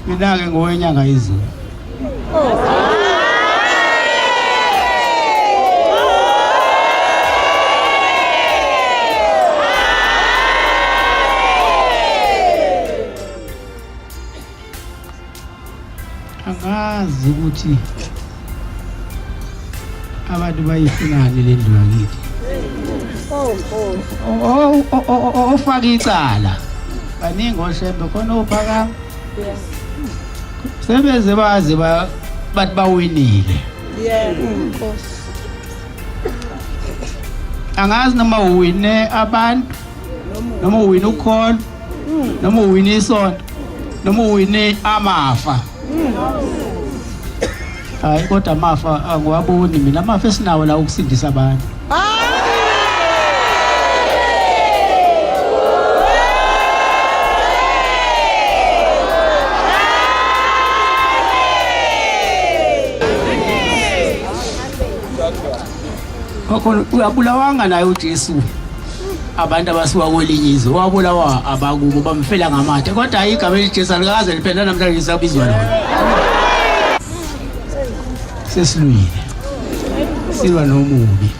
Mina-ke ngowenyanga izulu. Angazi ukuthi abantu bayifunani le ndlu yakithi. Ofaka icala baningi oshembe khona ophakama sebeze bazi bathi bawinile. Enkosi. Angazi noma uwine abantu noma uwine ukholo noma uwine isonto noma uwine amafa. Hayi kodwa amafa angiwaboni mina, amafa esinawo la ukusindisa abantu. Uyabulawanga naye uJesu abantu abasuka kwelinye izwe, wabulawa abakubo bamfela ngamathe, kodwa hayi igama eliJesu alikaze liphela namhlanje lisabizwa lona. Sesilwile silwa nomubi.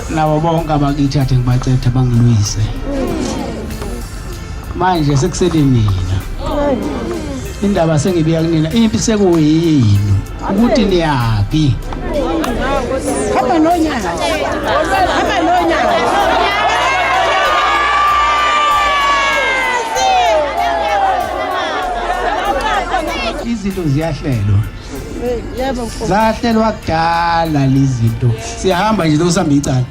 Nabo bonke abakithi athi ngibacethe bangilwise manje sekusele nina. Indaba sengibiya kunina, impi sekuyini ukuthi niyaphi. Hamba nonyaka. Hamba nonyaka. Izinto ziyahlelwa. Yebo mfowethu. Zahlelwa kudala lezinto. Siyahamba nje usihamba icala.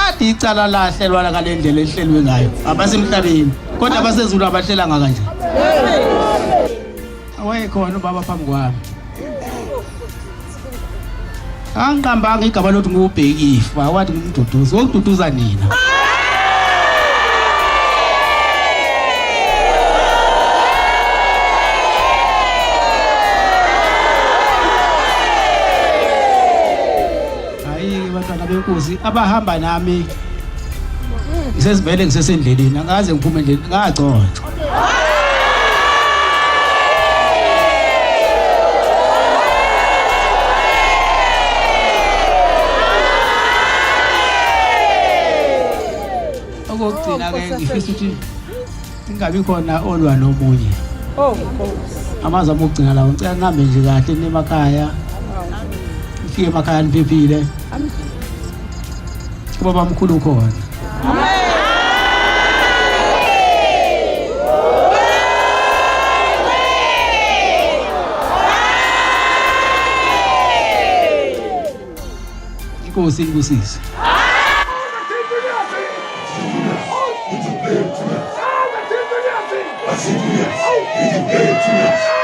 Adi icala lahlelwa ngale ndlela ehlelwe ngayo abasemhlabeni, kodwa abasezulu abahlela ngakanje. Wayekhona ubaba phambi kwami. Angiqambanga igaba lothi ngubhekifa, wathi ngimduduza, wokududuza nina. Hayi bantwana benkosi abahamba nami ngisesivele ngisesendleleni, angaze ngiphume endleleni ngagcotshwa. Okugcina-ke ngifisa ukuthi ingabi khona olwa nomunye. Amazi ami okugcina lawo ngicela ngihambe nje kahle nemakhaya, ngifike emakhaya niphephile. Ubaba mkhulu khona. Inkosi ngibusise. NYAZI.